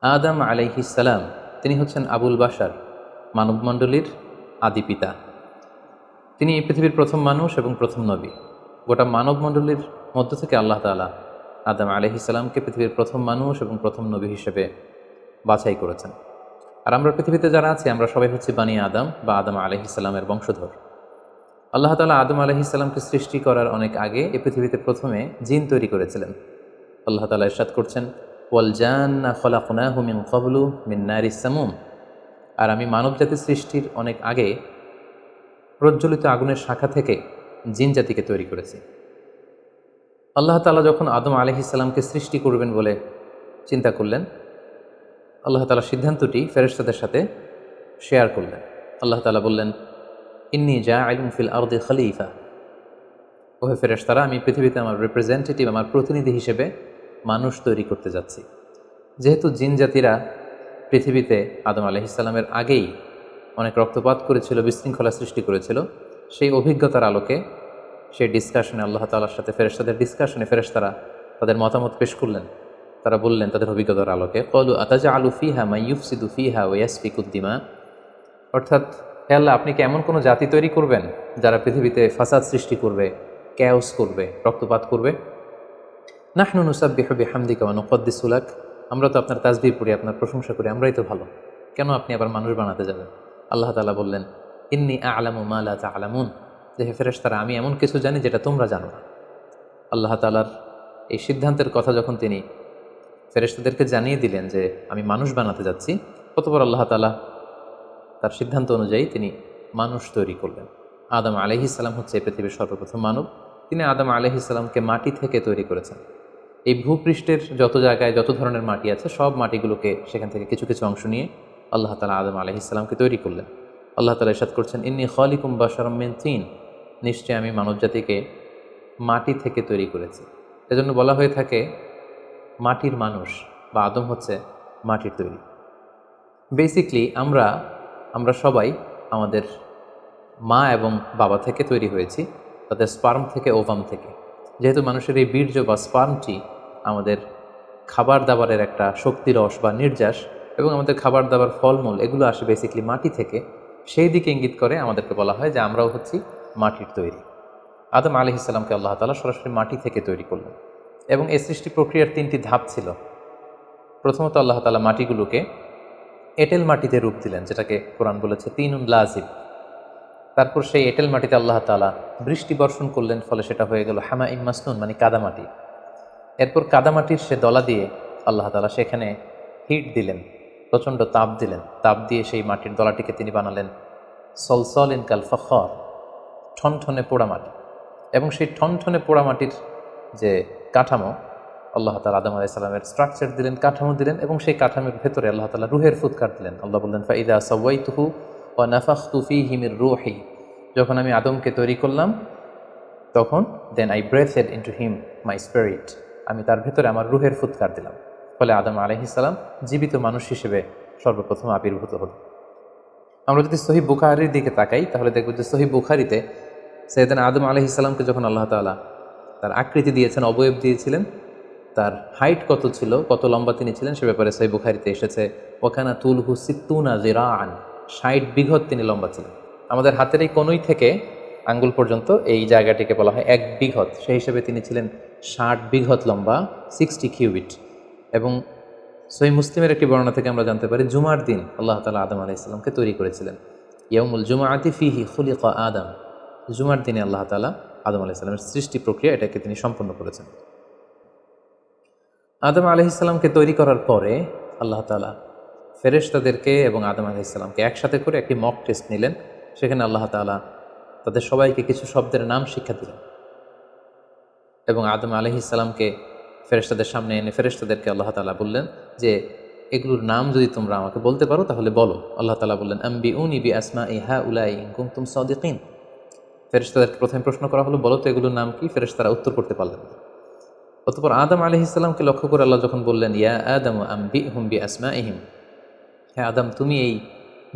আদম আলাইহিস সালাম তিনি হচ্ছেন আবুল বাশার, মানবমণ্ডলীর আদি পিতা। তিনি এই পৃথিবীর প্রথম মানুষ এবং প্রথম নবী। গোটা মানবমণ্ডলীর মধ্য থেকে আল্লাহ তাআলা আদম আলাইহিস সালামকে পৃথিবীর প্রথম মানুষ এবং প্রথম নবী হিসেবে বাছাই করেছেন। আর আমরা পৃথিবীতে যারা আছি আমরা সবাই হচ্ছি বানি আদম বা আদম আলাইহিস সালামের বংশধর। আল্লাহ তাআলা আদম আলাইহিস সালামকে সৃষ্টি করার অনেক আগে এই পৃথিবীতে প্রথমে জিন তৈরি করেছিলেন। আল্লাহ তাআলা ইরশাদ করছেন, ওয়াল জান্না খলাকনাহু মিন ক্বাবলু মিন নারিস সামুম। আর আমি মানবজাতি সৃষ্টির অনেক আগে প্রজ্বলিত আগুনের শাখা থেকে জিন জাতিকে তৈরি করেছি। আল্লাহ তাআলা যখন আদম আলাইহিস সালামকে সৃষ্টি করবেন বলে চিন্তা করলেন, আল্লাহ তাআলা সিদ্ধান্তটি ফেরেশতাদের সাথে শেয়ার করলেন। আল্লাহ তাআলা বললেন, ইন্নী জাআইলুন ফিল আরদি খলিফা। ওহে ফেরেশতারা, আমি পৃথিবীতে আমার রিপ্রেজেন্টেটিভ, আমার প্রতিনিধি হিসেবে মানুষ তৈরি করতে যাচ্ছি। যেহেতু জিন জাতিরা পৃথিবীতে আদম আলাইহিস সালামের আগেই অনেক রক্তপাত করেছিল, বিশৃঙ্খলা সৃষ্টি করেছিল, সেই অভিজ্ঞতার আলোকে সেই ডিসকাশনে আল্লাহ তাআলার সাথে ফেরেশতাদের ডিসকাশনে ফেরেশতারা তাদের মতামত পেশ করলেন। তারা বললেন তাদের অভিজ্ঞতার আলোকে, ক্বালু আতাজআলু ফিহা মান ইউফসিদু ফিহা ওয়া ইয়াসফিকুদ দিমা। অর্থাৎ, হে আল্লাহ, আপনি কি এমন কোনো জাতি তৈরি করবেন যারা পৃথিবীতে ফাসাদ সৃষ্টি করবে, ক্যাওস করবে, রক্তপাত করবে? নাহনু নুসাব্বিহু বিহামদিকা ওয়া নুকদ্দিসু লাক। আমরা তো আপনার তাসবিহ পড়ি, আপনার প্রশংসা করি, আমরাই তো ভালো, কেন আপনি আবার মানুষ বানাতে যাবেন? আল্লাহ তাআলা বললেন, ইন্নী আ'লামু মা লা তা'লামুন। যে হে ফেরেশতারা, আমি এমন কিছু জানি যেটা তোমরা জানো না। আল্লাহ তাআলার এই সিদ্ধান্তের কথা যখন তিনি ফেরেশতাদেরকে জানিয়ে দিলেন যে আমি মানুষ বানাতে যাচ্ছি, অতঃপর আল্লাহ তাআলা তার সিদ্ধান্ত অনুযায়ী তিনি মানুষ তৈরি করলেন। আদম আলাইহিস সালাম হচ্ছে এই পৃথিবীর সর্বপ্রথম মানব। তিনি আদম আলাইহিস সালামকে মাটি থেকে তৈরি করেছেন। এই ভূপৃষ্ঠের যত জায়গায় যত ধরনের মাটি আছে, সব মাটিগুলোকে সেখান থেকে কিছু কিছু অংশ নিয়ে আল্লাহ তাআলা আদম আলাইহিস সালামকে তৈরি করলেন। আল্লাহ তাআলা ইরশাদ করছেন, ইন্নী খালিকুম বাশারাম মিন তিন। নিশ্চয় আমি মানবজাতিকে মাটি থেকে তৈরি করেছি। এজন্য বলা হয়ে থাকে মাটির মানুষ, বা আদম হচ্ছে মাটির তৈরি। বেসিকলি আমরা সবাই আমাদের মা এবং বাবা থেকে তৈরি হয়েছি, তাদের স্পার্ম থেকে, ওভাম থেকে। যেহেতু মানুষের এই বীর্য বা স্পার্মটি আমাদের খাবার দাবারের একটা শক্তিরস বা নির্যাস, এবং আমাদের খাবার দাবার ফলমূল এগুলো আসে বেসিকলি মাটি থেকে, সেই দিকে ইঙ্গিত করে আমাদেরকে বলা হয় যে আমরাও হচ্ছি মাটির তৈরি। আদম আলাইহিস সালামকে আল্লাহ তাআলা সরাসরি মাটি থেকে তৈরি করলেন, এবং এই সৃষ্টি প্রক্রিয়ার 3টি ধাপ ছিল। প্রথমত আল্লাহ তাআলা মাটিগুলোকে এঁটেল মাটিতে রূপ দিলেন, যেটাকে কোরআন বলেছে তিনুন লাজিব। তারপর সেই এঁটেল মাটিতে আল্লাহ তাআলা বৃষ্টি বর্ষণ করলেন, ফলে সেটা হয়ে গেল হামাইম মাসনুন, মানে কাদামাটি। এরপর কাদামাটির সে দলা দিয়ে আল্লাহ তাআলা সেখানে হিট দিলেন, প্রচণ্ড তাপ দিলেন। তাপ দিয়ে সেই মাটির দলাটিকে তিনি বানালেন সলসলিন কাল ফখর, ঠনঠনে পোড়ামাটি। এবং সেই ঠনঠনে পোড়ামাটির যে কাঠামো, আল্লাহ তাআলা আদম আলাইহিস সালামের স্ট্রাকচার দিলেন, কাঠামো দিলেন, এবং সেই কাঠামোর ভেতরে আল্লাহ তাআলা রুহের ফুৎকার দিলেন। আল্লাহ বললেন, ফাইদা সাওয়াইতুহু ওয়া নাফাখতু ফীহি মির রূহি। যখন আমি আদমকে তৈরি করলাম, তখন then I breathed into him my spirit. আমি তার ভেতরে আমার রুহের ফুৎকার দিলাম। ফলে আদম আলাইহিস সালাম জীবিত মানুষ হিসেবে সর্বপ্রথম আবির্ভূত হল। আমরা যদি সহিহ বুখারীর দিকে তাকাই, তাহলে দেখব যে সহিহ বুখারীতে সাইয়েদনা আদম আলাইহিস সালামকে যখন আল্লাহ তাআলা তার আকৃতি দিয়েছেন, অবয়ব দিয়েছিলেন, তার হাইট কত ছিল, কত লম্বা তিনি ছিলেন, সে ব্যাপারে সহিহ বুখারীতে এসেছে, ওয়াকানা তুলহু সিত্তুনা যিরাআন, 60 বিঘত তিনি লম্বা ছিলেন। আমাদের হাতের এই কনুই থেকে আঙ্গুল পর্যন্ত এই জায়গাটিকে বলা হয় 1 বিঘত। সেই হিসেবে তিনি ছিলেন 60 বিঘত লম্বা, 60 কিউবিট। এবং সহিহ মুসলিমের একটি বর্ণনা থেকে আমরা জানতে পারি, জুমার দিন আল্লাহ তাআলা আদম আলাইহিস সালামকে তৈরি করেছিলেন। ইয়াউমুল জুমআতি ফীহি খুলিকা আদম। জুমার দিনে আল্লাহ তাআলা আদম আলাইহিস সালামের সৃষ্টি প্রক্রিয়া এটাকে তিনি সম্পন্ন করেছেন। আদম আলাইহিস সালামকে তৈরি করার পরে আল্লাহ তাআলা ফেরেশতাদেরকে এবং আদম আলাইহিস সালামকে একসাথে করে একটি মক টেস্ট নিলেন। সেখানে আল্লাহ তাআলা তাদের সবাইকে কিছু শব্দের নাম শিক্ষা দিলেন, এবং আদম আলাইহিস সালামকে ফেরেশতাদের সামনে এনে ফেরেশতাদেরকে আল্লাহ তাআলা বললেন যে এগুলোর নাম যদি তোমরা আমাকে বলতে পারো তাহলে বলো। আল্লাহ তাআলা বললেন, আম্বিউনি বিআসমাই হাউলাই ইন কুনতুম সাদিকিন। ফেরেশতাদেরকে প্রথমে প্রশ্ন করা হলো, বলো তো এগুলোর নাম কি? ফেরেশতারা উত্তর করতে পারলেন না। অতঃপর আদম আলাইহিস সালামকে লক্ষ্য করে আল্লাহ যখন বললেন, ইয়া আদম আম্বিহুম বিআসমাইহিম, হ্যাঁ আদম, তুমি এই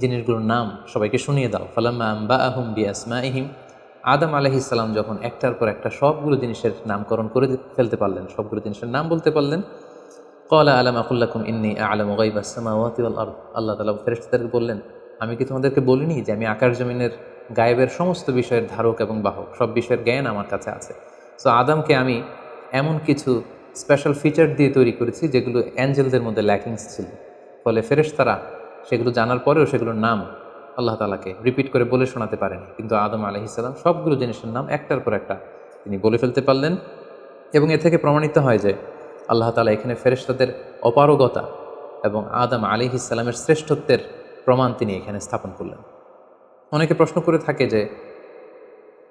জিনিসগুলোর নাম সবাইকে শুনিয়ে দাও। ফালাম্মা আম্বাআহুম বিআসমাইহিম, আদম আলাইহিস সালাম যখন একটার পর একটা সবগুলো জিনিসের নামকরণ করে ফেলতে পারলেন, সবগুলো জিনিসের নাম বলতে পারলেন, ক্বালা আলাম আকুল লাকুম ইন্নী আ'লামু গায়বাস সামাওয়াতি ওয়াল আরদ। আল্লাহ তাআলা ফেরেশতাদেরকে বললেন, আমি কি তোমাদেরকে বলিনি যে আমি আকাশ জমিনের গায়েবের সমস্ত বিষয়ের ধারক এবং বাহক, সব বিষয়ের জ্ঞান আমার কাছে আছে। সো আদমকে আমি এমন কিছু স্পেশাল ফিচার দিয়ে তৈরি করেছি যেগুলো অ্যাঞ্জেলদের মধ্যে ল্যাকিংস ছিল। ফলে ফেরেশতারা সেগুলো জানার পরেও সেগুলোর নাম আল্লাহ তাআলাকে রিপিট করে বলে শোনাতে পারেনি, কিন্তু আদম আলাইহিস সালাম সবগুলো জিনিসের নাম একটার পর একটা তিনি বলে ফেলতে পারলেন। এবং এ থেকে প্রমাণিত হয় যে আল্লাহ তাআলা এখানে ফেরেশতাদের অপারগতা এবং আদম আলাইহিস সালামের শ্রেষ্ঠত্বের প্রমাণ তিনি এখানে স্থাপন করলেন। অনেকে প্রশ্ন করে থাকে যে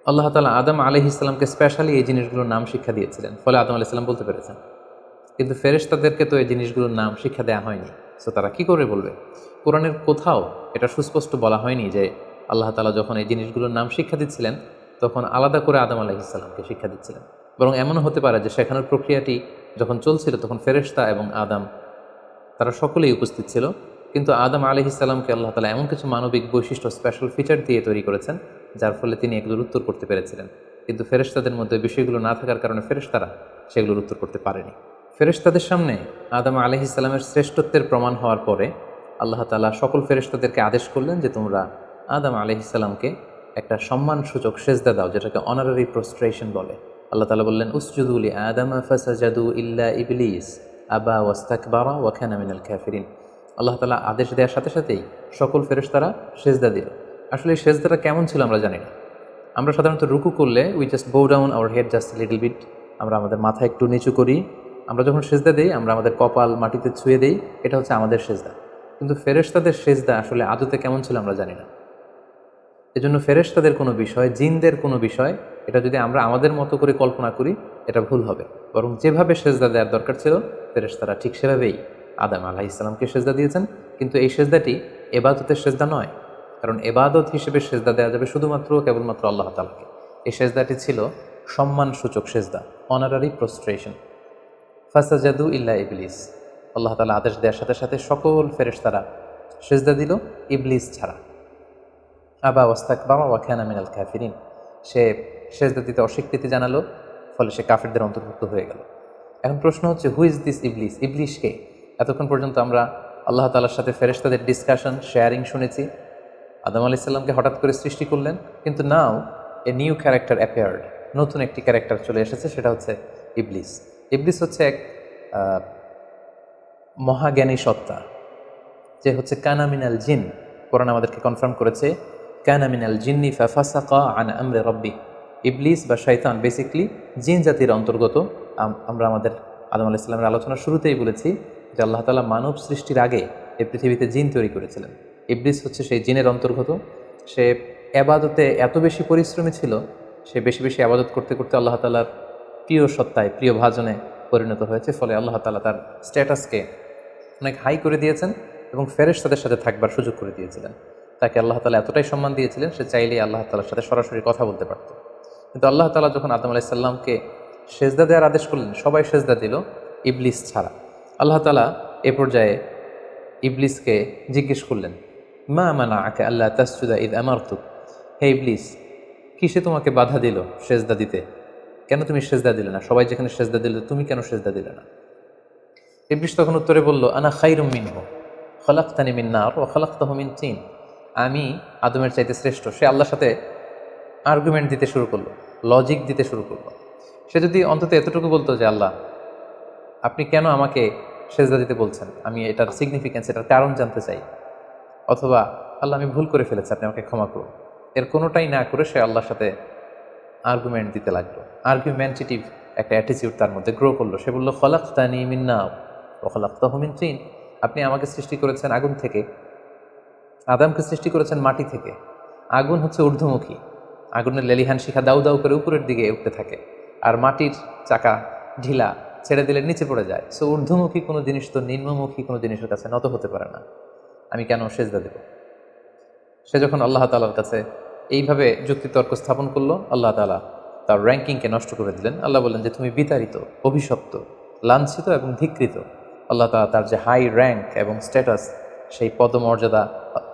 আল্লাহ তাআলা আদম আলাইহিস সালামকে স্পেশালি এই জিনিসগুলোর নাম শিক্ষা দিয়েছিলেন, ফলে আদম আলাইহিস সালাম বলতে পেরেছেন, কিন্তু ফেরেশতাদেরকে তো এই জিনিসগুলোর নাম শিক্ষা দেওয়া হয়নি। সো তারা কি করে বলবে? কোরআনের কোথাও এটা সুস্পষ্ট বলা হয়নি যে আল্লাহ তাআলা যখন এই জিনিসগুলোর নাম শিক্ষা দিচ্ছিলেন তখন আলাদা করে আদম আলাইহিস সালামকে শিক্ষা দিচ্ছিলেন। বরং এমনও হতে পারে যে শেখানোর প্রক্রিয়াটি যখন চলছিল তখন ফেরেশতা এবং আদম তারা সকলেই উপস্থিত ছিল, কিন্তু আদম আলাইহিস সালামকে আল্লাহ তাআলা এমন কিছু মানবিক বৈশিষ্ট্য স্পেশাল ফিচার দিয়ে তৈরি করেছেন যার ফলে তিনি এগুলোর উত্তর করতে পেরেছিলেন। কিন্তু ফেরেশতাদের মধ্যে বিষয়গুলো না থাকার কারণে ফেরেশতারা সেগুলোর উত্তর করতে পারেনি। ফেরেশতাদের সামনে আদম আলাইহিস সালামের শ্রেষ্ঠত্বের প্রমাণ হওয়ার পরে আল্লাহ তাআলা সকল ফেরেশতাদেরকে আদেশ করলেন যে তোমরা আদম আলাইহিস সালামকে একটা সম্মানসূচক সেজদা দাও, যেটাকে অনারারি প্রস্ট্রেশন বলে। আল্লাহ তাআলা বললেন, উসজুদু লি আদম ফাসাজাদু ইল্লা ইবলিস আবা ওয়াস্তাকবারা ওয়া কানা মিনাল কাফিরিন। আল্লাহ তাআলা আদেশ দেওয়ার সাথে সাথেই সকল ফেরেশতারা সেজদা দিল। আসলে এই সেজদাটা কেমন ছিল আমরা জানি না। আমরা সাধারণত রুকু করলে we just bow down our head just little bit, আমরা আমাদের মাথা একটু নিচু করি। আমরা যখন সেজদা দিই আমরা আমাদের কপাল মাটিতে ছুঁয়ে দিই, এটা হচ্ছে আমাদের সেজদা। কিন্তু ফেরেশতাদের সেজদা আসলে আদতে কেমন ছিল আমরা জানি না। এজন্য ফেরেশতাদের কোনো বিষয়, জিনদের কোনো বিষয়, এটা যদি আমরা আমাদের মতো করে কল্পনা করি এটা ভুল হবে। বরং যেভাবে সেজদা দেওয়ার দরকার ছিল ফেরেশতারা ঠিক সেভাবেই আদম আলাইহিস সালামকে সেজদা দিয়েছেন। কিন্তু এই সেজদাটি এবাদতের সেজদা নয়, কারণ এবাদত হিসেবে সেজদা দেওয়া যাবে শুধুমাত্র কেবলমাত্র আল্লাহ তাআলাকে। এই সেজদাটি ছিল সম্মানসূচক সেজদা, অনারারি প্রস্ট্রেশন। ফাসাজাদু ইল্লা ইবলিস, আল্লাহ তাআলা আদেশ দেওয়ার সাথে সাথে সকল ফেরেশতারা সেজদা দিল, ইবলিস ছাড়া। আবা ওয়াস্তাকবারা ওয়া কানা মিনাল কাফিরিন, সে সেজদা দিতে অস্বীকৃতি জানালো, ফলে সে কাফিরদের অন্তর্ভুক্ত হয়ে গেল। এখন প্রশ্ন হচ্ছে, হু ইজ দিস ইবলিস? ইবলিস কে? এতক্ষণ পর্যন্ত আমরা আল্লাহ তাআলার সাথে ফেরেশতাদের ডিসকাশন, শেয়ারিং শুনেছি। আদম আলাইহিস সালামকে হঠাৎ করে সৃষ্টি করলেন, কিন্তু নাও এ নিউ ক্যারেক্টার অ্যাপিয়ার্ড, নতুন একটি ক্যারেক্টার চলে এসেছে, সেটা হচ্ছে ইবলিস। ইবলিস হচ্ছে এক মহাজ্ঞানী সত্তা, যে হচ্ছে কানা মিনাল জিন। কোরআন আমাদেরকে কনফার্ম করেছে, কানা মিনাল জিন্নি ফাফাসাকা আন আমরি রাব্বি। ইবলিস বা শয়তান বেসিকলি জিন জাতির অন্তর্গত। আমরা আমাদের আদম আলাইহিস সালামের আলোচনার শুরুতেই বলেছি যে আল্লাহ তাআলা মানব সৃষ্টির আগে এই পৃথিবীতে জিন তৈরি করেছিলেন। ইবলিস হচ্ছে সেই জিনের অন্তর্গত। সে এবাদতে এত বেশি পরিশ্রমী ছিল, সে বেশি বেশি আবাদত করতে করতে আল্লাহ তাআলার প্রিয় সত্তায়, প্রিয় ভাজনে পরিণত হয়েছে। ফলে আল্লাহ তাআলা তার স্ট্যাটাসকে অনেক হাই করে দিয়েছেন এবং ফেরেশতাদের সাথে থাকবার সুযোগ করে দিয়েছিলেন। তাকে আল্লাহ তাআলা এতটাই সম্মান দিয়েছিলেন, সে চাইলেই আল্লাহ তাআলার সাথে সরাসরি কথা বলতে পারত। কিন্তু আল্লাহ তাআলা যখন আদম আলাইহিস সালামকে সেজদা দেওয়ার আদেশ করলেন, সবাই সেজদা দিল, ইবলিস ছাড়া। আল্লাহ তাআলা এ পর্যায়ে ইবলিসকে জিজ্ঞেস করলেন, মা মানাআকা আল্লা তাসজুদা ইয আমারতুক। হে ইবলিস, কিসে তোমাকে বাধা দিল সেজদা দিতে? কেন তুমি সেজদা দিলে না? সবাই যেখানে সেজদা দিল, তুমি কেন সেজদা দিলে না? ইবলিস তখন উত্তরে বলল, আনা খায়রুম মিনহু খলাকতানি মিন নার ওয়া খলাকতাহু মিন তিন। আমি আদমের চাইতে শ্রেষ্ঠ। সে আল্লাহর সাথে আর্গুমেন্ট দিতে শুরু করলো, লজিক দিতে শুরু করলো। সে যদি অন্তত এতটুকু বলতো যে আল্লাহ, আপনি কেন আমাকে সেজদা দিতে বলছেন, আমি এটার সিগনিফিকেন্স, এটার কারণ জানতে চাই, অথবা আল্লাহ আমি ভুল করে ফেলেছি, আপনি আমাকে ক্ষমা করুন, এর কোনোটাই না করে সে আল্লাহর সাথে আর্গুমেন্ট দিতে লাগলো। আর্গুমেন্টেটিভ একটা অ্যাটিটিউড তার মধ্যে গ্রো করলো। সে বলল, খলাকতানি মিন নার ওয়া খলাকতাহু মিন তিন। আপনি আমাকে সৃষ্টি করেছেন আগুন থেকে, আদমকে সৃষ্টি করেছেন মাটি থেকে। আগুন হচ্ছে ঊর্ধ্বমুখী, আগুনের লেলিহান শিখা দাউ দাউ করে উপরের দিকে উঠতে থাকে, আর মাটির চাকা ঢিলা, ছেড়ে দিলে নিচে পড়ে যায়। সো ঊর্ধ্বমুখী কোনো জিনিস তো নিম্নমুখী কোনো জিনিসের কাছে নত হতে পারে না, আমি কেন সেজদা দেব? সে যখন আল্লাহ তাআলার কাছে এইভাবে যুক্তিতর্ক স্থাপন করলো, আল্লাহ তাআলা তার র্যাঙ্কিংকে নষ্ট করে দিলেন। আল্লাহ বললেন যে তুমি বিতাড়িত, অভিশপ্ত, লাঞ্ছিত এবং ধিকৃত। আল্লাহ তাআলা তার যে হাই র্যাঙ্ক এবং স্ট্যাটাস, সেই পদমর্যাদা,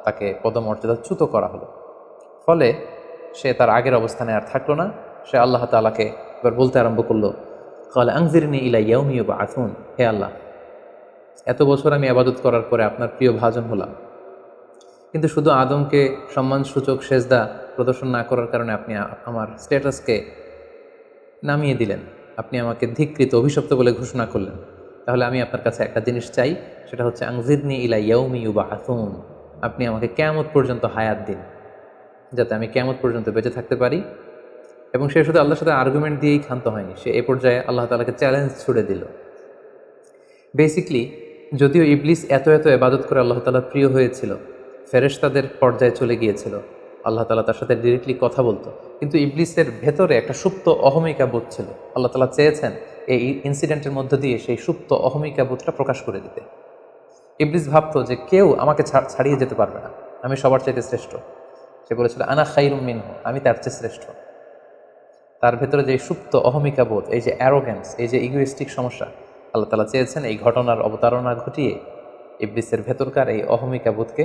তাকে পদমর্যাদাচ্যুত করা হলো। ফলে সে তার আগের অবস্থানে আর থাকলো না। সে আল্লাহ তাআলাকে এবার বলতে আরম্ভ করলো, ক্বালা আনজিরনি ইলা ইয়াউমি ইউবআসুন। হে আল্লাহ, এত বছর আমি আবাদত করার পরে আপনার প্রিয় ভাজন হলাম, কিন্তু শুধু আদমকে সম্মানসূচক সেজদা প্রদর্শন না করার কারণে আপনি আমার স্ট্যাটাসকে নামিয়ে দিলেন, আপনি আমাকে ধিক্কৃত অভিশপ্ত বলে ঘোষণা করলেন। তাহলে আমি আপনার কাছে একটা জিনিস চাই, সেটা হচ্ছে আংজিদনি ইলা ইয়াউমি ইউবাআসুন। আপনি আমাকে কিয়ামত পর্যন্ত হায়াত দিন, যাতে আমি কিয়ামত পর্যন্ত বেঁচে থাকতে পারি। এবং সে শুধু আল্লাহর সাথে আর্গুমেন্ট দিয়েই ক্ষান্ত হয়নি, সে এ পর্যায়ে আল্লাহ তাআলাকে চ্যালেঞ্জ ছুড়ে দিল। বেসিকলি যদিও ইবলিস এত এত ইবাদত করে আল্লাহ তাআলার প্রিয় হয়েছিল, ফেরেশতাদের পর্যায়ে চলে গিয়েছিল, আল্লাহ তাআলা তার সাথে ডিরেক্টলি কথা বলতো, কিন্তু ইবলিসের ভেতরে একটা সুপ্ত অহমিকা বোধ ছিল। আল্লাহ তাআলা চেয়েছেন এই ইনসিডেন্টের মধ্য দিয়ে সেই সুপ্ত অহমিকা বোধটা প্রকাশ করে দিতে। ইবলিস ভাবতো যে কেউ আমাকে ছাড়িয়ে যেতে পারবে না, আমি সবার চাইতে শ্রেষ্ঠ। সে বলেছিল আনা খাইরুম মিনহু, আমি তার চেয়ে শ্রেষ্ঠ। তার ভেতরে যে সুপ্ত অহমিকা বোধ, এই যে অ্যারোগ্যান্স, এই যে ইগোইস্টিক সমস্যা, আল্লাহ তাআলা চেয়েছেন এই ঘটনার অবতারণা ঘটিয়ে ইবলিসের ভেতরকার এই অহমিকা বোধকে